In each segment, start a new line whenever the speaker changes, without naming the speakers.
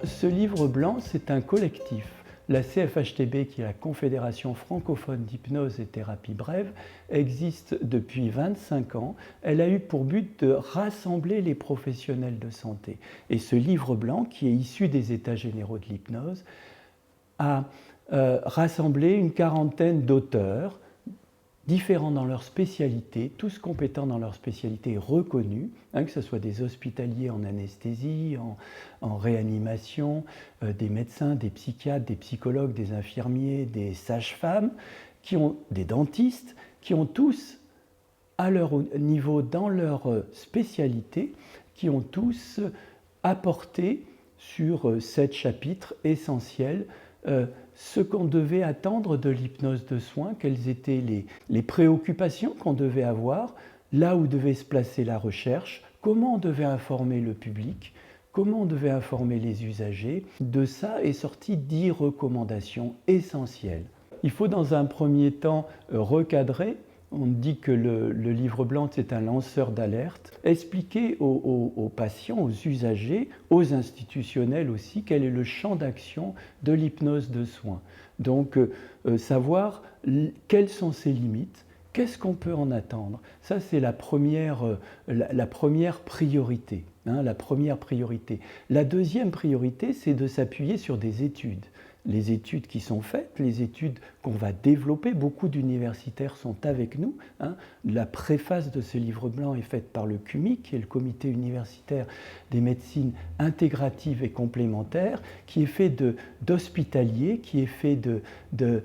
Ce livre blanc, c'est un collectif. La CFHTB, qui est la Confédération francophone d'hypnose et thérapie brève, existe depuis 25 ans. Elle a eu pour but de rassembler les professionnels de santé. Et ce livre blanc, qui est issu des États généraux de l'hypnose, a rassemblé une quarantaine d'auteurs, différents dans leur spécialité, tous compétents dans leur spécialité reconnue, que ce soit des hospitaliers en anesthésie, en réanimation, des médecins, des psychiatres, des psychologues, des infirmiers, des sages-femmes, des dentistes, qui ont tous, à leur niveau, dans leur spécialité, qui ont tous apporté sur 7 chapitres essentiels ce qu'on devait attendre de l'hypnose de soins, quelles étaient les préoccupations qu'on devait avoir, là où devait se placer la recherche, comment on devait informer le public, comment on devait informer les usagers. De ça est sorti 10 recommandations essentielles. Il faut dans un premier temps recadrer. On dit que le livre blanc, c'est un lanceur d'alerte. Expliquer aux patients, aux usagers, aux institutionnels aussi, quel est le champ d'action de l'hypnose de soins. Donc, savoir quelles sont ses limites, qu'est-ce qu'on peut en attendre. Ça, c'est la première priorité. La première priorité. La deuxième priorité, c'est de s'appuyer sur des études. Les études qui sont faites, les études qu'on va développer, beaucoup d'universitaires sont avec nous. La préface de ce livre blanc est faite par le CUMIC, qui est le Comité universitaire des médecines intégratives et complémentaires, qui est fait d'hospitaliers, qui est fait de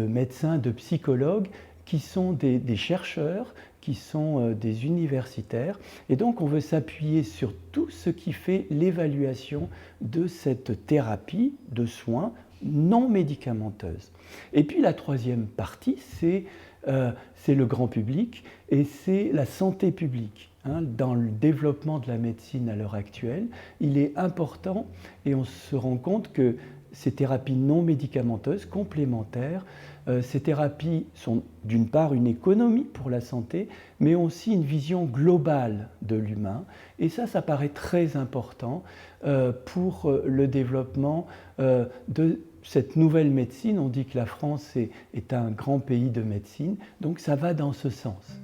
médecins, de psychologues, qui sont des chercheurs, qui sont des universitaires. Et donc on veut s'appuyer sur tout ce qui fait l'évaluation de cette thérapie de soins non médicamenteuse. Et puis la troisième partie, c'est le grand public et c'est la santé publique. Dans le développement de la médecine à l'heure actuelle, il est important, et on se rend compte que ces thérapies non médicamenteuses, complémentaires, ces thérapies sont d'une part une économie pour la santé, mais aussi une vision globale de l'humain. Et ça paraît très important pour le développement de cette nouvelle médecine. On dit que la France est un grand pays de médecine, donc ça va dans ce sens.